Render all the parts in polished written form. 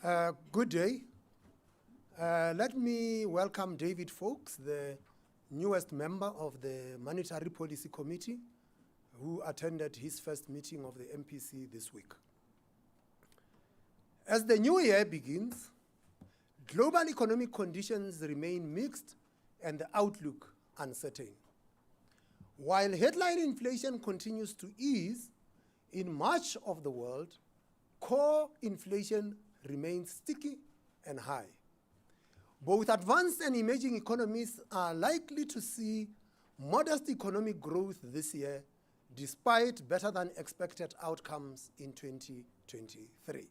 Good day. Let me welcome David Fowkes, the newest member of the Monetary Policy Committee, who attended his first meeting of the MPC this week. As the new year begins, global economic conditions remain mixed and the outlook uncertain. While headline inflation continues to ease in much of the world, core inflation remains sticky and high. Both advanced and emerging economies are likely to see modest economic growth this year, despite better than expected outcomes in 2023.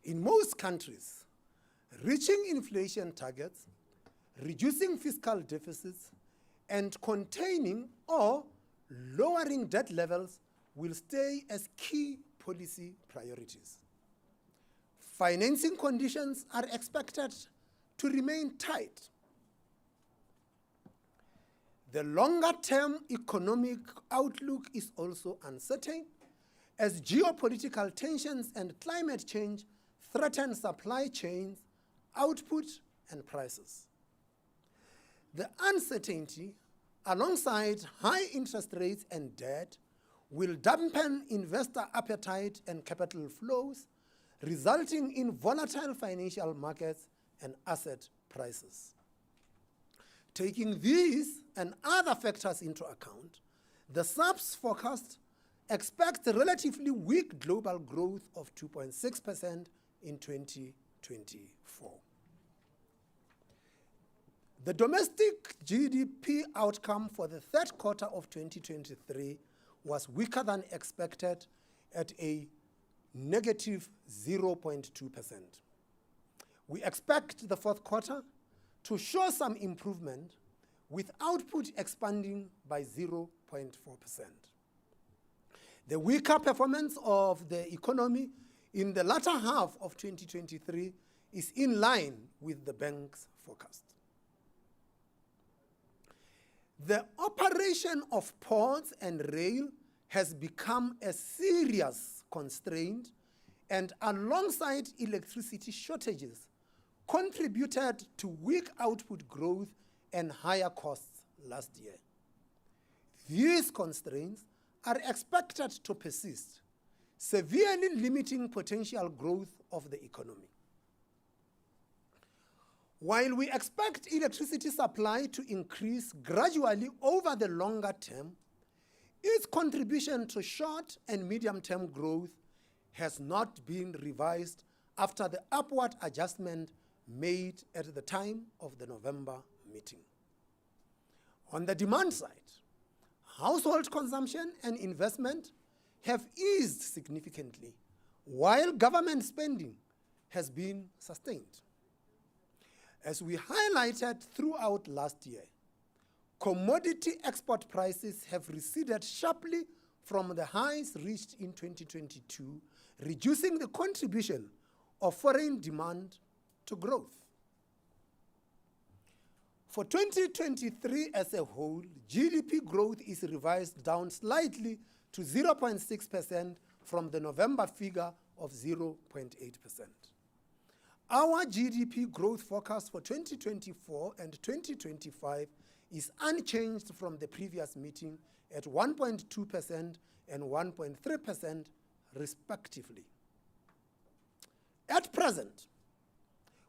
In most countries, reaching inflation targets, reducing fiscal deficits, and containing or lowering debt levels will stay as key policy priorities. Financing conditions are expected to remain tight. The longer-term economic outlook is also uncertain, as geopolitical tensions and climate change threaten supply chains, output, and prices. The uncertainty, alongside high interest rates and debt, will dampen investor appetite and capital flows, resulting in volatile financial markets and asset prices. Taking these and other factors into account, the SARB's forecast expects relatively weak global growth of 2.6% in 2024. The domestic GDP outcome for the third quarter of 2023 was weaker than expected at a negative 0.2%. We expect the fourth quarter to show some improvement, with output expanding by 0.4%. The weaker performance of the economy in the latter half of 2023 is in line with the bank's forecast. The operation of ports and rail has become a serious constraint, and alongside electricity shortages, contributed to weak output growth and higher costs last year. These constraints are expected to persist, severely limiting potential growth of the economy. While we expect electricity supply to increase gradually over the longer term, its contribution to short and medium-term growth has not been revised after the upward adjustment made at the time of the November meeting. On the demand side, household consumption and investment have eased significantly, while government spending has been sustained. As we highlighted throughout last year, commodity export prices have receded sharply from the highs reached in 2022, reducing the contribution of foreign demand to growth. For 2023 as a whole, GDP growth is revised down slightly to 0.6% from the November figure of 0.8%. Our GDP growth forecast for 2024 and 2025 is unchanged from the previous meeting at 1.2% and 1.3% respectively. At present,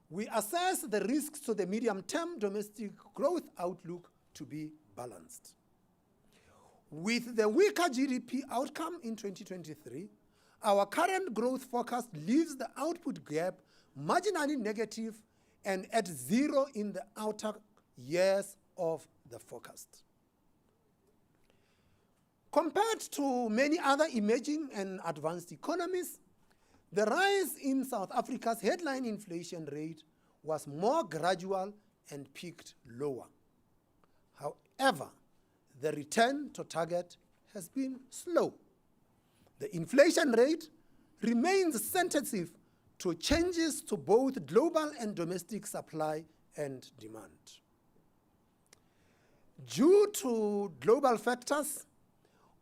we assess the risks to the medium-term domestic growth outlook to be balanced. With the weaker GDP outcome in 2023, our current growth forecast leaves the output gap marginally negative and at zero in the outer years of the forecast. Compared to many other emerging and advanced economies, the rise in South Africa's headline inflation rate was more gradual and peaked lower. However, the return to target has been slow. The inflation rate remains sensitive to changes to both global and domestic supply and demand. Due to global factors,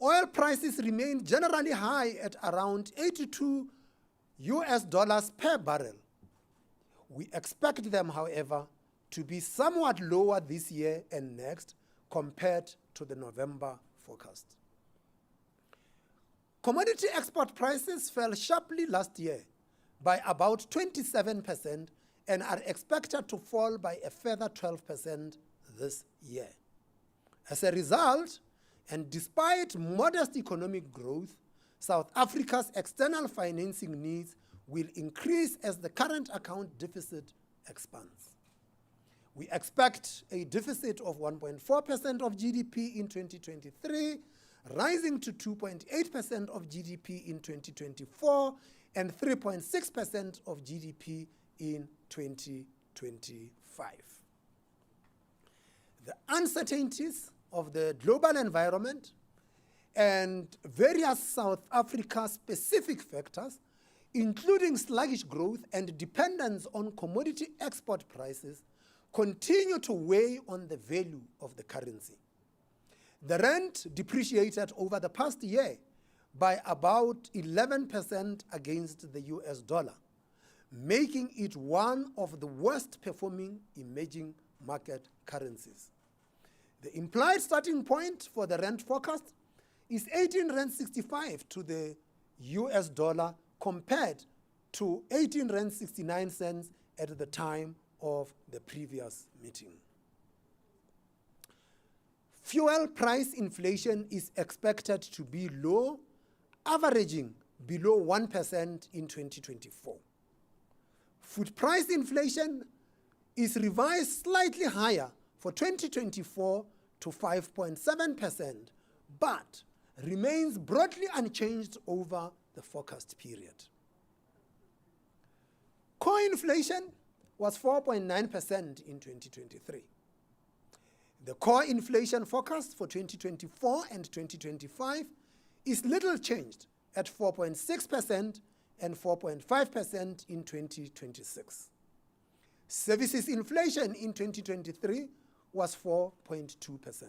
oil prices remain generally high at around $82 US dollars per barrel. We expect them, however, to be somewhat lower this year and next compared to the November forecast. Commodity export prices fell sharply last year by about 27% and are expected to fall by a further 12% this year. As a result, and despite modest economic growth, South Africa's external financing needs will increase as the current account deficit expands. We expect a deficit of 1.4% of GDP in 2023, rising to 2.8% of GDP in 2024, and 3.6% of GDP in 2025. The uncertainties of the global environment and various South Africa-specific factors, including sluggish growth and dependence on commodity export prices, continue to weigh on the value of the currency. The rand depreciated over the past year by about 11% against the US dollar, making it one of the worst performing emerging market currencies. The implied starting point for the rand forecast is 18.65 to the US dollar compared to 18.69 at the time of the previous meeting. Fuel price inflation is expected to be low, averaging below 1% in 2024. Food price inflation is revised slightly higher for 2024 to 5.7%, but remains broadly unchanged over the forecast period. Core inflation was 4.9% in 2023. The core inflation forecast for 2024 and 2025 is little changed at 4.6% and 4.5% in 2026. Services inflation in 2023 was 4.2%.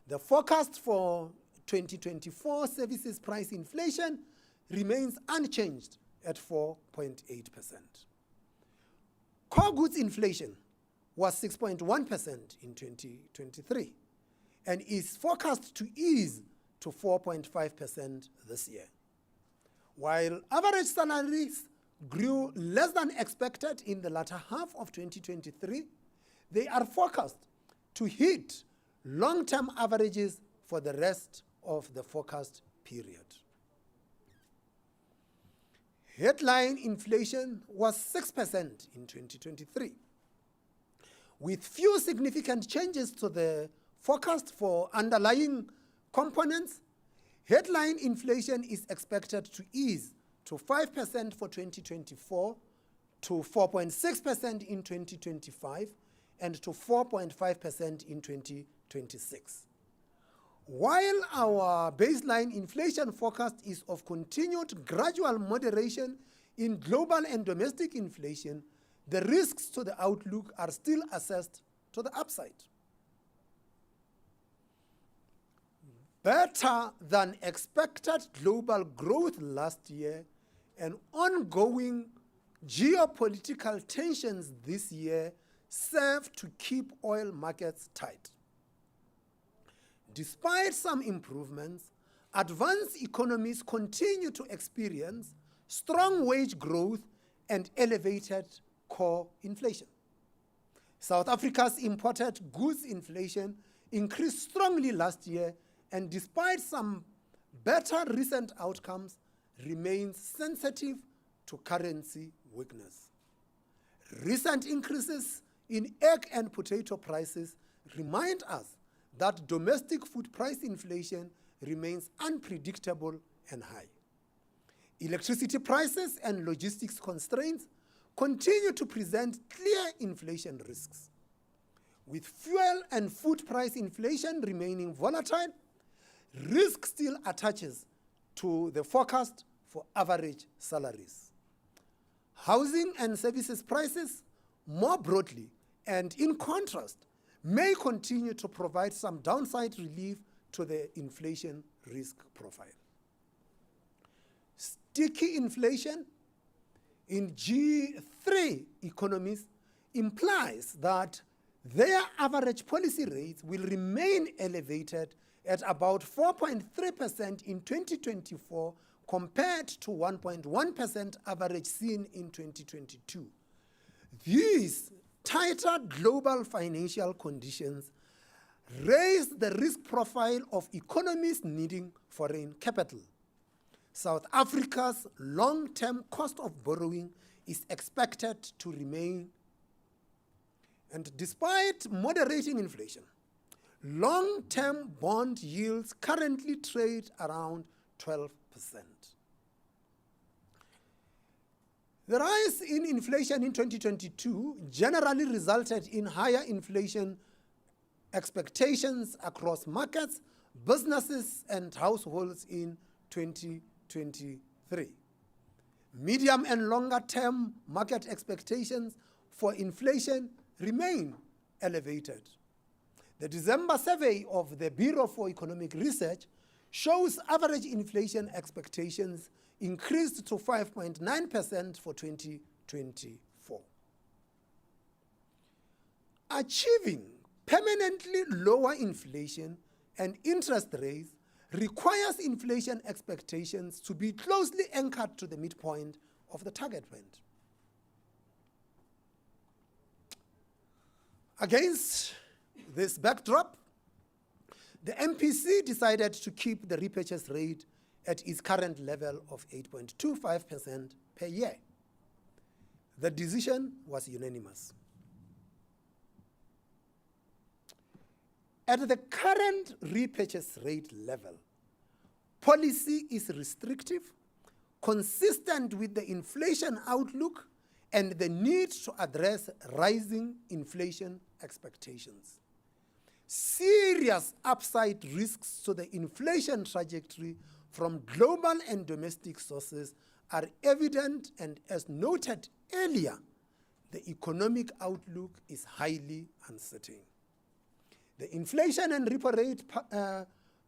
The forecast for 2024 services price inflation remains unchanged at 4.8%. Core goods inflation was 6.1% in 2023 and is forecast to ease to 4.5% this year. While average salaries grew less than expected in the latter half of 2023, they are forecast to hit long-term averages for the rest of the forecast period. Headline inflation was 6% in 2023. With few significant changes to the forecast for underlying components, headline inflation is expected to ease to 5% for 2024, to 4.6% in 2025, and to 4.5% in 2026. While our baseline inflation forecast is of continued gradual moderation in global and domestic inflation, the risks to the outlook are still assessed to the upside. Better than expected global growth last year and ongoing geopolitical tensions this year serve to keep oil markets tight. Despite some improvements, advanced economies continue to experience strong wage growth and elevated core inflation. South Africa's imported goods inflation increased strongly last year and despite some better recent outcomes, remains sensitive to currency weakness. Recent increases in egg and potato prices remind us that domestic food price inflation remains unpredictable and high. Electricity prices and logistics constraints continue to present clear inflation risks. With fuel and food price inflation remaining volatile, risk still attaches to the forecast for average salaries. Housing and services prices, more broadly and in contrast, may continue to provide some downside relief to the inflation risk profile. sticky inflation in G3 economies implies that their average policy rates will remain elevated at about 4.3% in 2024 compared to 1.1% average seen in 2022. These tighter global financial conditions raise the risk profile of economies needing foreign capital. South Africa's long-term cost of borrowing is expected to remain, and despite moderating inflation, long-term bond yields currently trade around 12%. The rise in inflation in 2022 generally resulted in higher inflation expectations across markets, businesses, and households in 2023. Medium and longer-term market expectations for inflation remain elevated. The December survey of the Bureau for Economic Research shows average inflation expectations increased to 5.9% for 2024. Achieving permanently lower inflation and interest rates requires inflation expectations to be closely anchored to the midpoint of the target band. Against this backdrop, the MPC decided to keep the repurchase rate at its current level of 8.25% per year. The decision was unanimous. At the current repurchase rate level, policy is restrictive, consistent with the inflation outlook and the need to address rising inflation expectations. Serious upside risks to the inflation trajectory from global and domestic sources are evident, and as noted earlier, the economic outlook is highly uncertain. The inflation and repo rate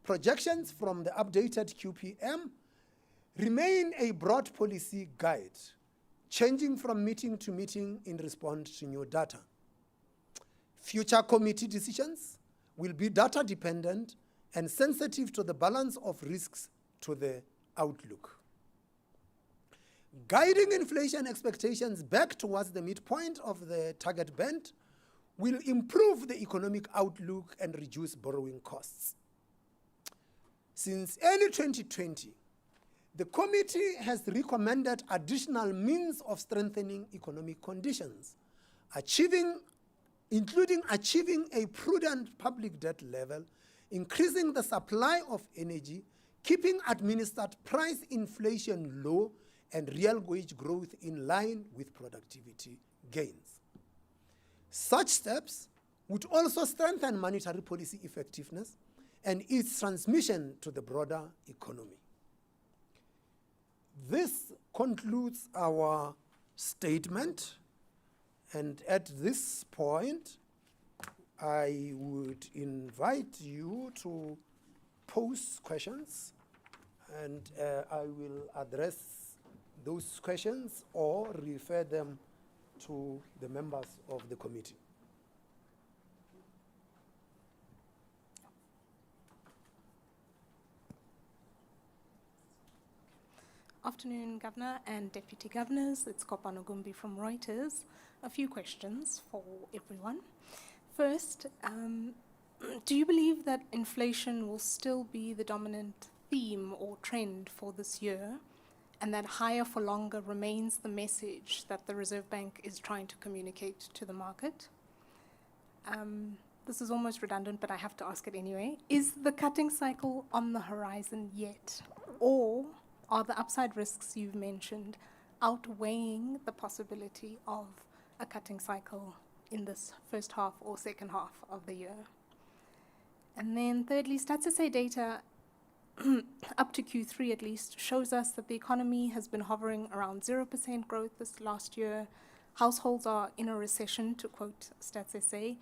projections from the updated QPM remain a broad policy guide, changing from meeting to meeting in response to new data. Future committee decisions will be data dependent and sensitive to the balance of risks to the outlook. Guiding inflation expectations back towards the midpoint of the target band will improve the economic outlook and reduce borrowing costs. Since early 2020, the committee has recommended additional means of strengthening economic conditions, including achieving a prudent public debt level, increasing the supply of energy, keeping administered price inflation low, and real wage growth in line with productivity gains. Such steps would also strengthen monetary policy effectiveness and its transmission to the broader economy. This concludes our statement, and at this point, I would invite you to pose questions, and I will address those questions or refer them to the members of the committee. Afternoon, Governor and Deputy Governors. It's Kopano Gumbi from Reuters. A few questions for everyone. First, do you believe that inflation will still be the dominant theme or trend for this year, and that higher for longer remains the message that the Reserve Bank is trying to communicate to the market? This is almost redundant, but I have to ask it anyway. Is the cutting cycle on the horizon yet, or are the upside risks you've mentioned outweighing the possibility of a cutting cycle in this first half or second half of the year? And then thirdly, Stats SA data up to Q3 at least shows us that the economy has been hovering around 0% growth this last year. Households are in a recession, to quote Stats SA.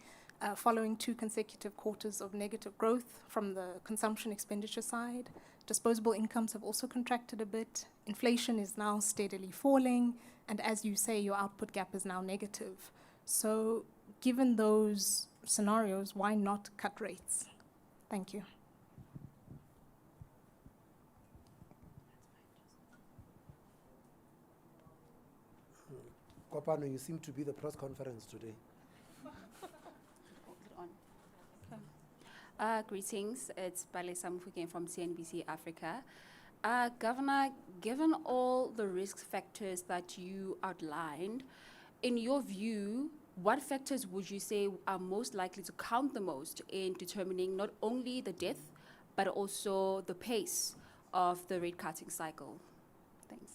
following 2 consecutive quarters of negative growth from the consumption expenditure side. Disposable incomes have also contracted a bit. Inflation is now steadily falling, and as you say, your output gap is now negative. So given those scenarios, why not cut rates? Thank you. Kopano, you seem to be the press conference today. Greetings, it's Balesa Mufukeng from CNBC Africa. Governor, given all the risk factors that you outlined, in your view, what factors would you say are most likely to count the most in determining not only the depth, but also the pace of the rate cutting cycle? Thanks.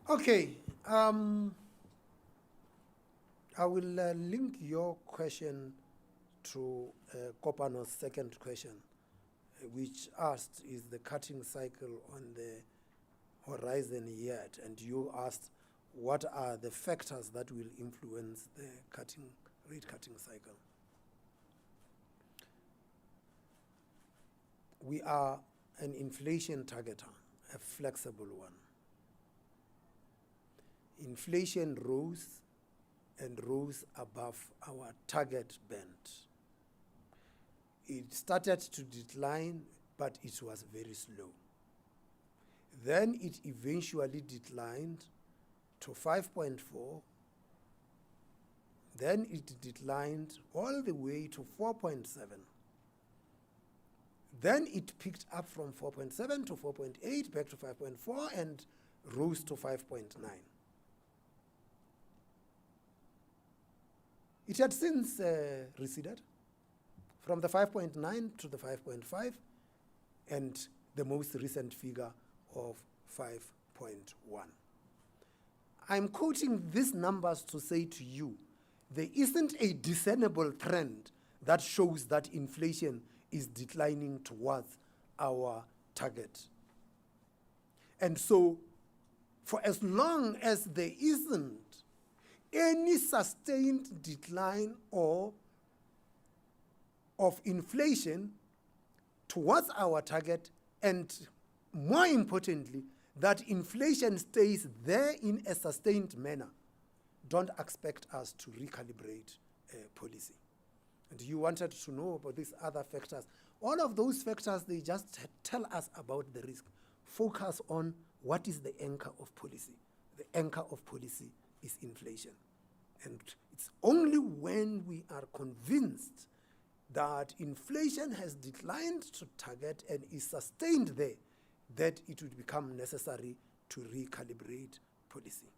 Okay, I will link your question to Kopano's second question, which asked, is the cutting cycle on the horizon yet? And you asked, what are the factors that will influence the rate cutting cycle? We are an inflation targeter, a flexible one. Inflation rose and rose above our target band. It started to decline, but it was very slow. Then it eventually declined to 5.4. Then it declined all the way to 4.7. Then it picked up from 4.7 to 4.8, back to 5.4, and rose to 5.9. It had since receded from the 5.9 to the 5.5, and the most recent figure of 5.1. I'm quoting these numbers to say to you, there isn't a discernible trend that shows that inflation is declining towards our target. And so, for as long as there isn't any sustained decline of inflation towards our target, and more importantly, that inflation stays there in a sustained manner, don't expect us to recalibrate policy. And you wanted to know about these other factors. All of those factors, they just tell us about the risk. Focus on what is the anchor of policy. The anchor of policy is inflation. And it's only when we are convinced that inflation has declined to target and is sustained there that it would become necessary to recalibrate policy.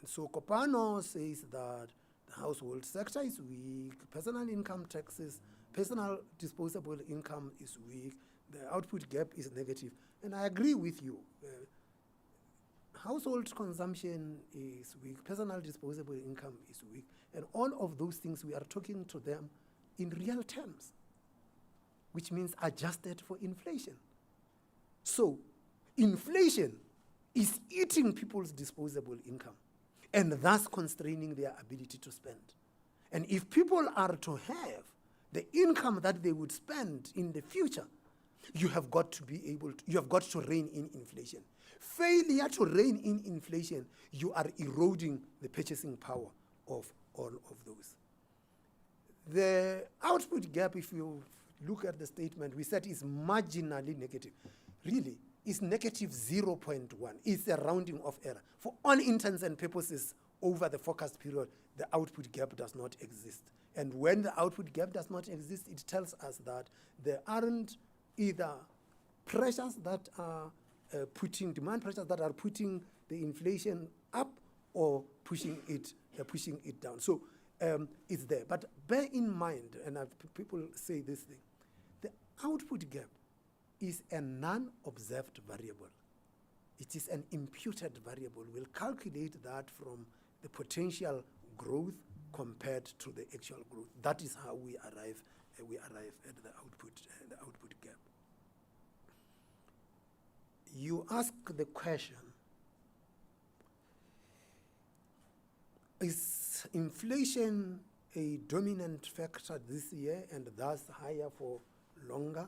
And so Kopano says that the household sector is weak, personal income taxes, personal disposable income is weak, the output gap is negative. And I agree with you. Household consumption is weak, personal disposable income is weak, and all of those things we are talking to them in real terms, which means adjusted for inflation. So, inflation is eating people's disposable income and thus constraining their ability to spend. And if people are to have the income that they would spend in the future, you have got to be able to, you have got to rein in inflation. Failure to rein in inflation, you are eroding the purchasing power of all of those. The output gap, if you look at the statement, we said is marginally negative. Really, it's negative 0.1. It's a rounding off error. For all intents and purposes, over the forecast period, the output gap does not exist. And when the output gap does not exist, it tells us that there aren't either pressures that are demand pressures that are putting the inflation up or pushing it down. So it's there. But bear in mind, and people say this thing, the output gap is a non-observed variable. It is an imputed variable. We'll calculate that from the potential growth compared to the actual growth. That is how we arrive at the output gap. you ask the question, is inflation a dominant factor this year and thus higher for longer?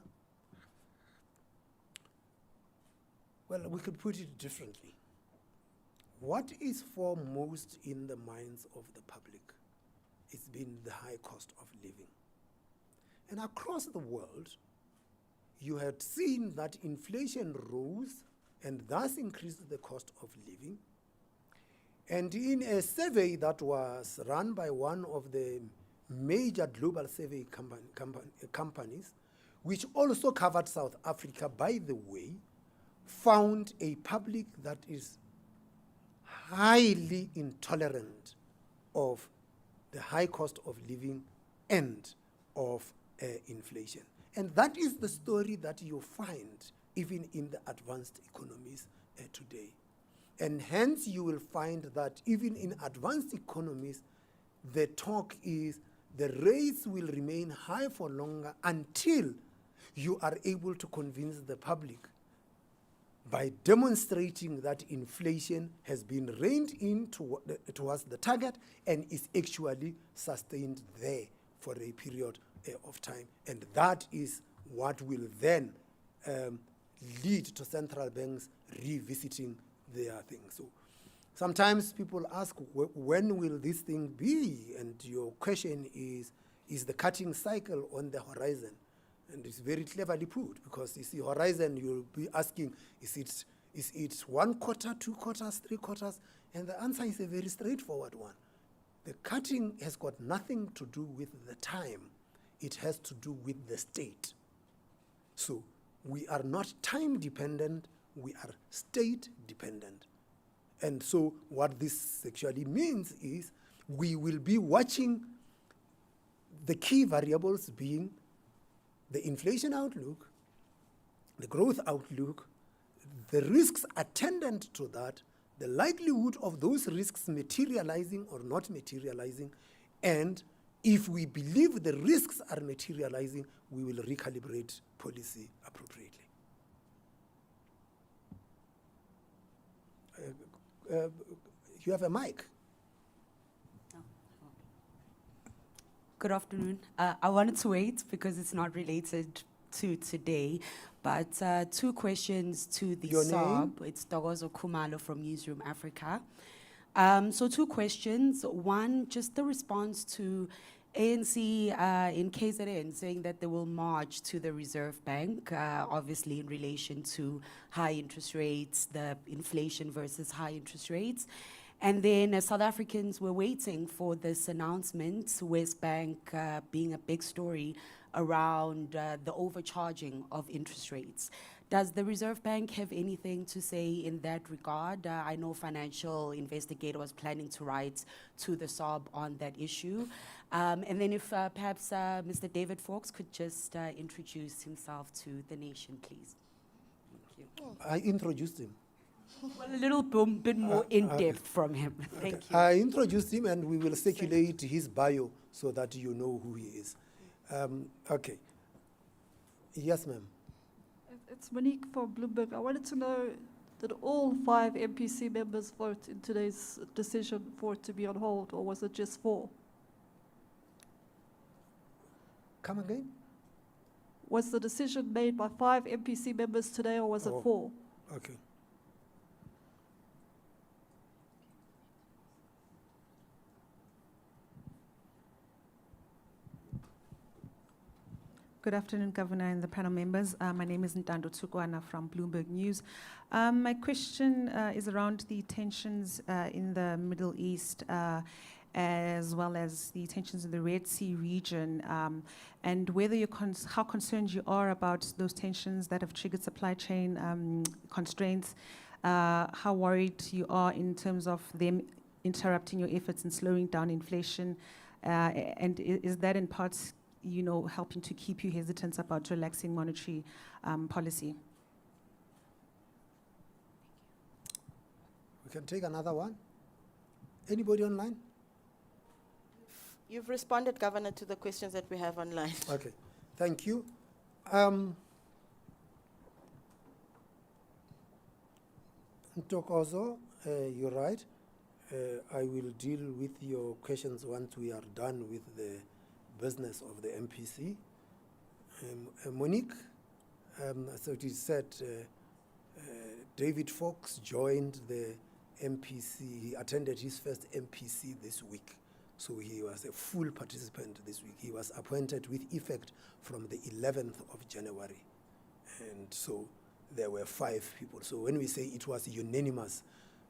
Well, we could put it differently. What is foremost in the minds of the public? It's been the high cost of living. And across the world, you had seen that inflation rose and thus increased the cost of living. And in a survey that was run by one of the major global survey companies, which also covered South Africa, by the way, found a public that is highly intolerant of the high cost of living and of inflation. And that is the story that you find even in the advanced economies today. And hence you will find that even in advanced economies, the talk is the rates will remain high for longer until you are able to convince the public by demonstrating that inflation has been reined in towards the target and is actually sustained there for a period of time. And that is what will then lead to central banks revisiting their thing. So sometimes people ask, when will this thing be? And your question is the cutting cycle on the horizon? And it's very cleverly put, because you see horizon, you'll be asking, is it 1 quarter, 2 quarters, 3 quarters? And the answer is a very straightforward one. The cutting has got nothing to do with the time. It has to do with the state. So we are not time dependent, we are state dependent. And so what this actually means is we will be watching the key variables being the inflation outlook, the growth outlook, the risks attendant to that, the likelihood of those risks materializing or not materializing, and if we believe the risks are materializing, we will recalibrate policy appropriately. You have a mic. Good afternoon. I wanted to wait because it's not related to today, but 2 questions to the Your SARB. It's Dogozo Kumalo from Newsroom Africa. So 2 questions. One, just the response to ANC in KZN saying that they will march to the Reserve Bank, obviously in relation to high interest rates, the inflation versus high interest rates. And then South Africans were waiting for this announcement, West Bank being a big story around the overcharging of interest rates. Does the Reserve Bank have anything to say in that regard? I know Financial Investigator was planning to write to the SARB on that issue. And then if perhaps Mr. David Fawkes could just introduce himself to the nation, please. Thank you. I introduced him. Well, a little bit more in-depth from him. Thank you. I introduced him, and we will circulate his bio so that you know who he is. Okay. Yes, ma'am. It's Monique from Bloomberg. I wanted to know, did all 5 MPC members vote in today's decision for it to be on hold, or was it just 4? Come again? Was the decision made by 5 MPC members today, or was it 4? Okay. Good afternoon, Governor and the panel members. My name is Ntando Tsukwana from Bloomberg News. My question is around the tensions in the Middle East, as well as the tensions in the Red Sea region, and whether how concerned you are about those tensions that have triggered supply chain constraints, how worried you are in terms of them interrupting your efforts in slowing down inflation, and is that in part helping to keep you hesitant about relaxing monetary policy? We can take another one. Anybody online? You've responded, Governor, to the questions that we have online. Okay, thank you. Ntokozo, you're right. I will deal with your questions once we are done with the business of the MPC. Monique, so it is said David Fox joined the MPC. He attended his first MPC this week. So he was a full participant this week. He was appointed with effect from the 11th of January. And so there were 5 people. So when we say it was unanimous,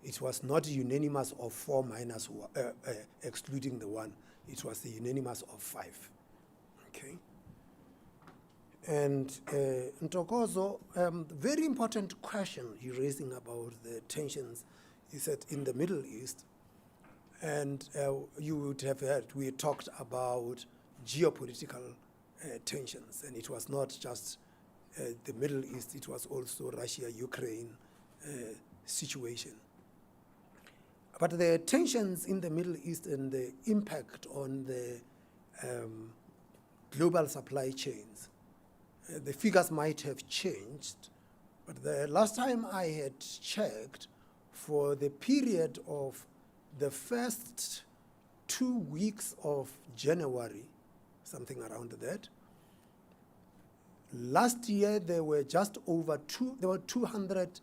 it was not unanimous of 4 minus excluding the 1. It was a unanimous of 5. Okay. And Ntokozo, very important question you're raising about the tensions, he said, in the Middle East. And you would have heard we talked about geopolitical tensions, and it was not just the Middle East, it was also Russia-Ukraine situation. But the tensions in the Middle East and the impact on the global supply chains, the figures might have changed, but the last time I had checked, for the period of the first 2 weeks of January, something around that, last year there were just over 200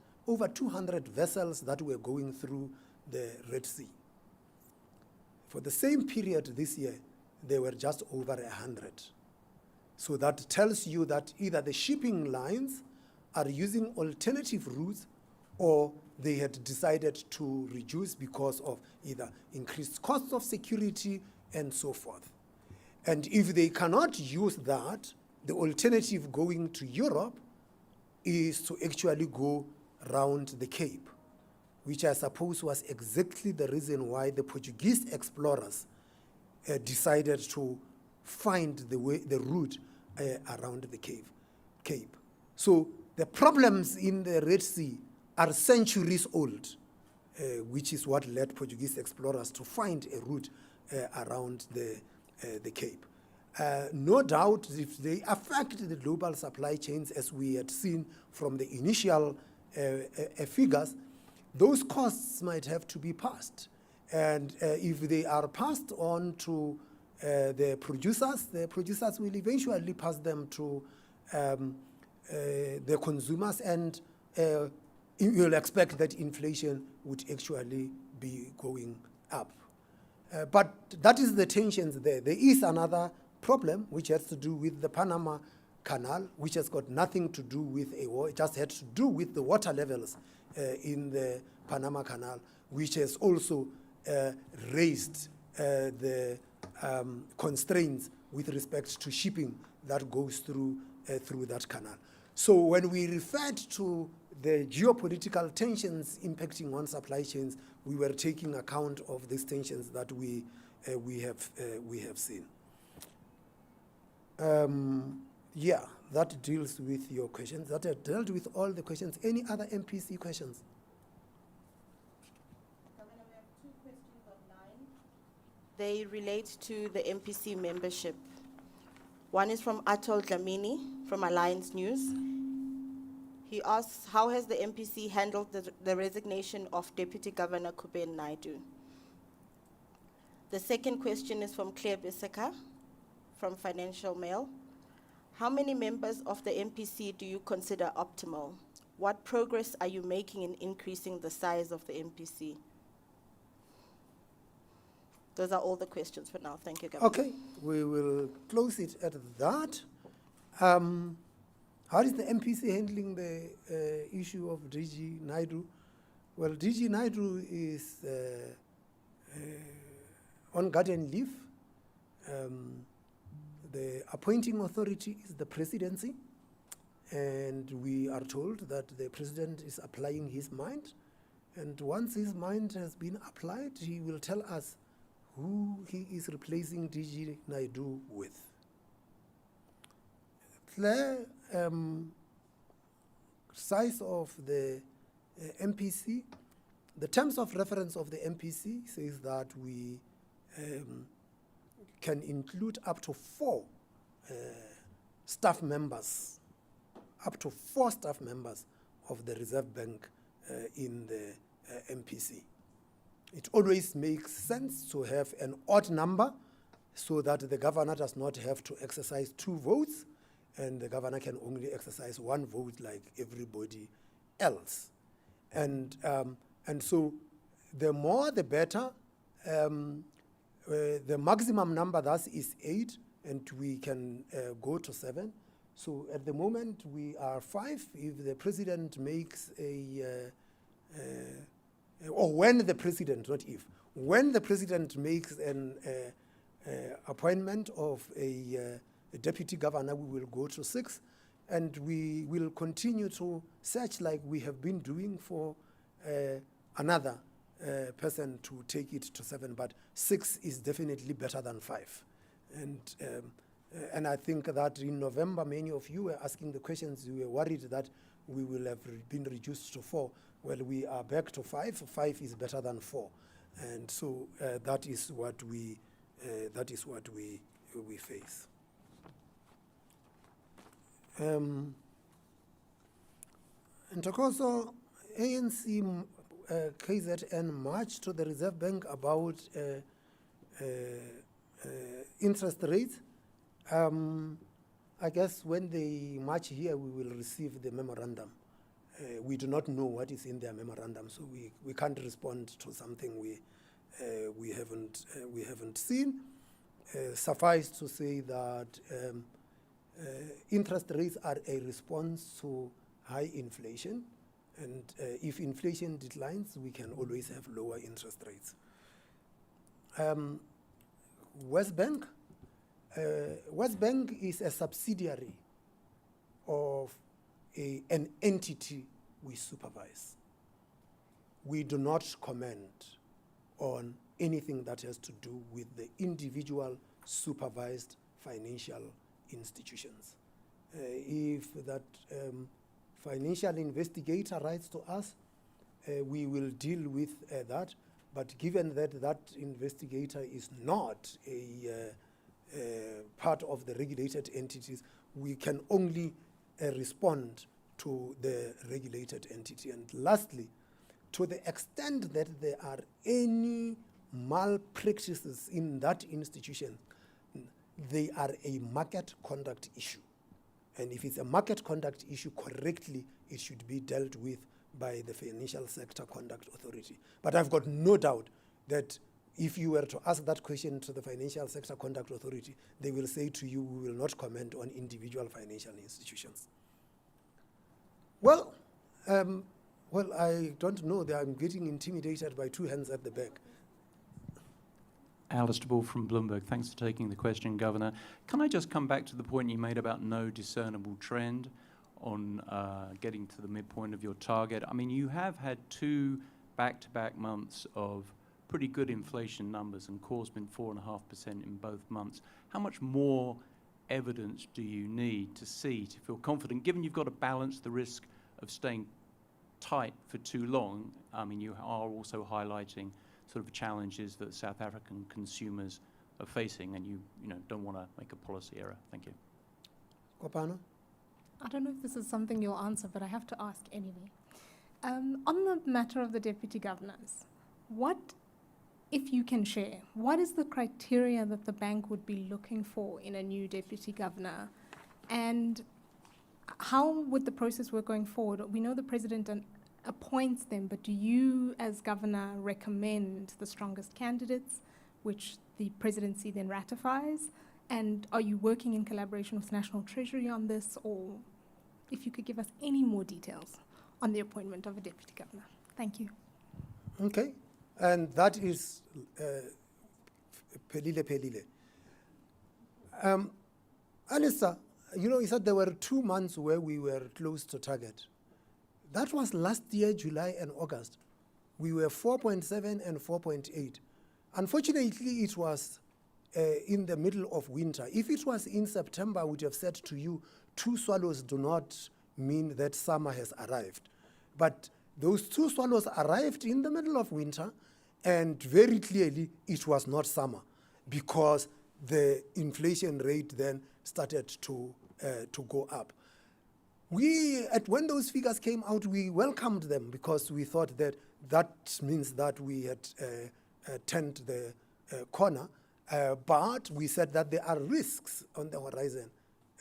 vessels that were going through the Red Sea. For the same period this year, there were just over 100. So that tells you that either the shipping lines are using alternative routes or they had decided to reduce because of either increased costs of security and so forth. And if they cannot use that, the alternative going to Europe is to actually go round the Cape, which I suppose was exactly the reason why the Portuguese explorers decided to find the route around the Cape. So the problems in the Red Sea are centuries old, which is what led Portuguese explorers to find a route around the Cape. No doubt, if they affect the global supply chains, as we had seen from the initial figures, those costs might have to be passed. And if they are passed on to the producers will eventually pass them to the consumers, and you'll expect that inflation would actually be going up. But that is the tensions there. There is another problem which has to do with the Panama Canal, which has got nothing to do with a war. It just had to do with the water levels in the Panama Canal, which has also raised the constraints with respect to shipping that goes through that canal. So when we referred to the geopolitical tensions impacting on supply chains, we were taking account of these tensions that we have seen. Yeah, that deals with your questions. That dealt with all the questions. Any other MPC questions? Governor, we have 2 questions online. They relate to the MPC membership. One is from Atol Dlamini from Alliance News. He asks, how has the MPC handled the resignation of Deputy Governor Kuben Naidu? The second question is from Claire Bisseka from Financial Mail. How many members of the MPC do you consider optimal? What progress are you making in increasing the size of the MPC? Those are all the questions for now. Thank you, Governor. Okay, we will close it at that. How is the MPC handling the issue of DG Naidu? Well, DG Naidu is on garden leave. The appointing authority is the presidency, and we are told that the president is applying his mind, and once his mind has been applied, he will tell us who he is replacing DG Naidu with. Claire, size of the MPC, the terms of reference of the MPC says that we can include up to 4 staff members, up to 4 staff members of the Reserve Bank in the MPC. It always makes sense to have an odd number so that the governor does not have to exercise 2 votes, and the governor can only exercise 1 vote like everybody else. And so the more the better. The maximum number thus is 8, and we can go to 7. So at the moment we are 5. If the president makes or when the president, not if, when the president makes an appointment of a deputy governor, we will go to 6, and we will continue to search like we have been doing for another person to take it to 7, but 6 is definitely better than 5. And I think that in November, many of you were asking the questions. You were worried that we will have been reduced to 4. Well, we are back to 5. 5 is better than 4, and so that is what we face. Ntokozo, ANC KZN marched to the Reserve Bank about interest rates. I guess when they march here, we will receive the memorandum. We do not know what is in their memorandum, so we can't respond to something we haven't seen. Suffice to say that interest rates are a response to high inflation. And if inflation declines, we can always have lower interest rates. West Bank is a subsidiary of an entity we supervise. We do not comment on anything that has to do with the individual supervised financial institutions. If that financial investigator writes to us, we will deal with that. But given that that investigator is not a part of the regulated entities, we can only respond to the regulated entity. And lastly, to the extent that there are any malpractices in that institution, they are a market conduct issue. And if it's a market conduct issue, correctly, it should be dealt with by the Financial Sector Conduct Authority. But I've got no doubt that if you were to ask that question to the Financial Sector Conduct Authority, they will say to you, we will not comment on individual financial institutions. Well, I don't know. I'm getting intimidated by 2 hands at the back. Alistair Ball from Bloomberg. Thanks for taking the question, Governor. Can I just come back to the point you made about no discernible trend on getting to the midpoint of your target? I mean, you have had 2 back-to-back months of pretty good inflation numbers, and core's been 4.5% in both months. How much more evidence do you need to see to feel confident, given you've got to balance the risk of staying tight for too long? I mean, you are also highlighting sort of challenges that South African consumers are facing, and you don't want to make a policy error. Thank you. Kopano? I don't know if this is something you'll answer, but I have to ask anyway. On the matter of the deputy governors, what, if you can share, what is the criteria that the bank would be looking for in a new deputy governor? And how would the process work going forward? We know the president appoints them, but do you, as governor, recommend the strongest candidates, which the presidency then ratifies? And are you working in collaboration with National Treasury on this? Or if you could give us any more details on the appointment of a deputy governor. Thank you. Okay, and that is Pelile. Alistair, you said there were 2 months where we were close to target. That was last year, July and August. We were 4.7 and 4.8. Unfortunately, it was in the middle of winter. If it was in September, I would have said to you, 2 swallows do not mean that summer has arrived. But those 2 swallows arrived in the middle of winter, and very clearly it was not summer, because the inflation rate then started to go up. when those figures came out, we welcomed them because we thought that means that we had turned the corner. But we said that there are risks on the horizon.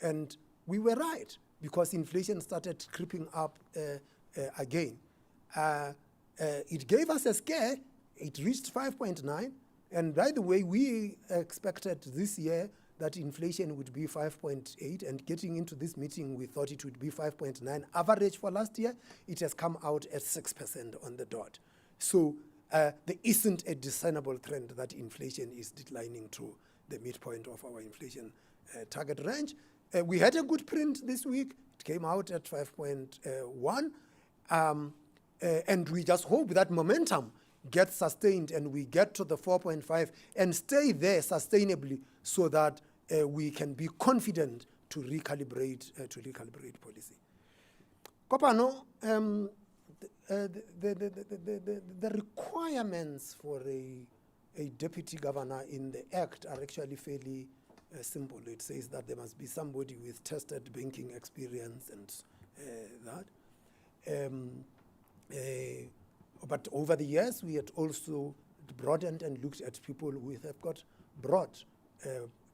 And we were right, because inflation started creeping up again. It gave us a scare. It reached 5.9. And by the way, we expected this year that inflation would be 5.8, and getting into this meeting, we thought it would be 5.9. Average for last year, it has come out at 6% on the dot. So there isn't a discernible trend that inflation is declining to the midpoint of our inflation target range. We had a good print this week. It came out at 5.1. And we just hope that momentum gets sustained and we get to the 4.5 and stay there sustainably, so that we can be confident to recalibrate policy. Kopano, the requirements for a deputy governor in the Act are actually fairly simple. It says that there must be somebody with tested banking experience and that. But over the years, we had also broadened and looked at people who have got broad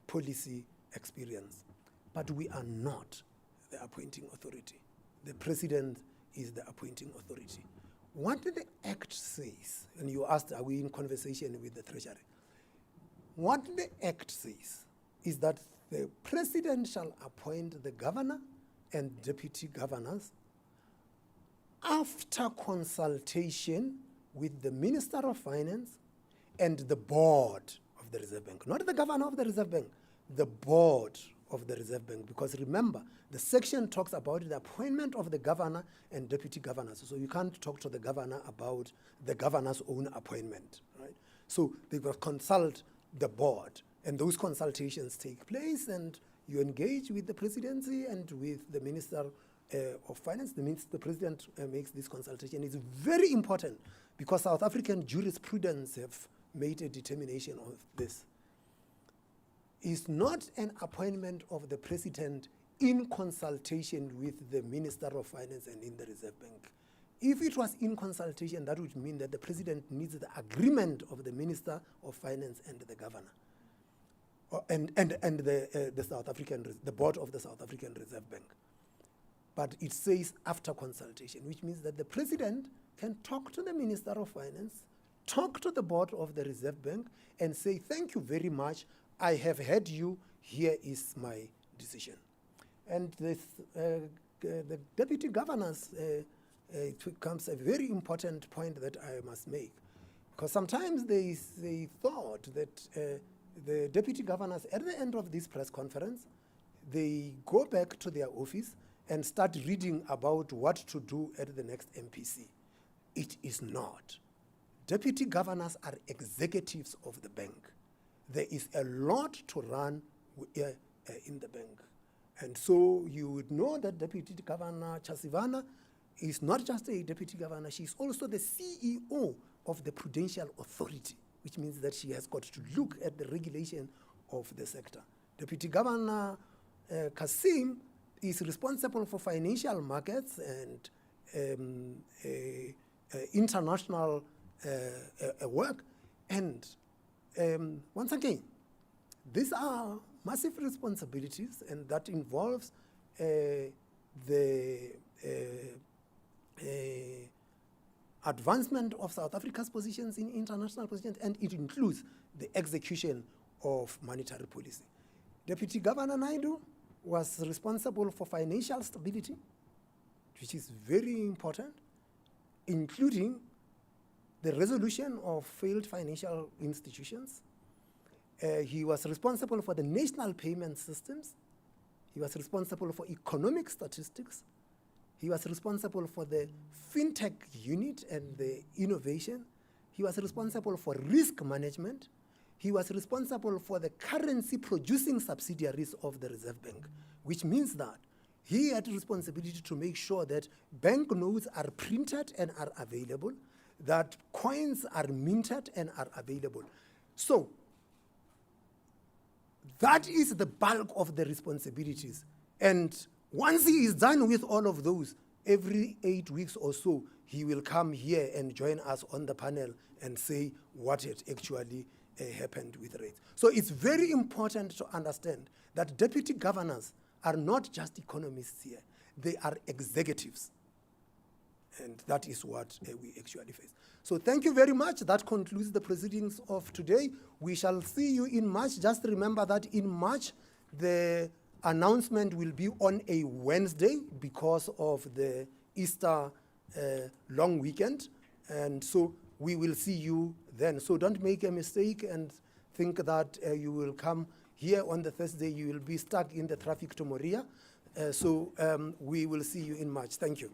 policy experience. But we are not the appointing authority. The president is the appointing authority. What the Act says, and you asked, are we in conversation with the Treasury? What the Act says is that the president shall appoint the governor and deputy governors after consultation with the Minister of Finance and the board of the Reserve Bank. Not the governor of the Reserve Bank, the board of the Reserve Bank. Because remember, the section talks about the appointment of the governor and deputy governors. So you can't talk to the governor about the governor's own appointment, right? So they will consult the board, and those consultations take place, and you engage with the presidency and with the Minister of Finance. The president makes this consultation. It's very important because South African jurisprudence have made a determination of this. It's not an appointment of the president in consultation with the Minister of Finance and in the Reserve Bank. If it was in consultation, that would mean that the president needs the agreement of the Minister of Finance and the governor, and the board of the South African Reserve Bank. But it says after consultation, which means that the president can talk to the Minister of Finance, talk to the board of the Reserve Bank, and say, thank you very much, I have heard you, here is my decision. And the deputy governors, it becomes a very important point that I must make. Because sometimes they thought that the deputy governors, at the end of this press conference, they go back to their office and start reading about what to do at the next MPC. It is not. Deputy governors are executives of the bank. There is a lot to run in the bank. And so you would know that Deputy Governor Chasivana is not just a deputy governor, she's also the CEO of the Prudential Authority, which means that she has got to look at the regulation of the sector. Deputy Governor Kasim is responsible for financial markets and international work. And once again, these are massive responsibilities, and that involves the advancement of South Africa's positions in international positions, and it includes the execution of monetary policy. Deputy Governor Naidu was responsible for financial stability, which is very important, including the resolution of failed financial institutions. He was responsible for the national payment systems. He was responsible for economic statistics. He was responsible for the fintech unit and the innovation. He was responsible for risk management. He was responsible for the currency producing subsidiaries of the Reserve Bank, which means that he had responsibility to make sure that banknotes are printed and are available, that coins are minted and are available. So that is the bulk of the responsibilities. And Once he is done with all of those, every 8 weeks or so, he will come here and join us on the panel and say what had actually happened with rates. So it's very important to understand that deputy governors are not just economists here. They are executives. And that is what we actually face. So thank you very much. That concludes the proceedings of today. We shall see you in March. Just remember that in March, the announcement will be on a Wednesday because of the Easter long weekend. And so we will see you then. So don't make a mistake and think that you will come here on the Thursday. You will be stuck in the traffic to Moria. So we will see you in March. Thank you.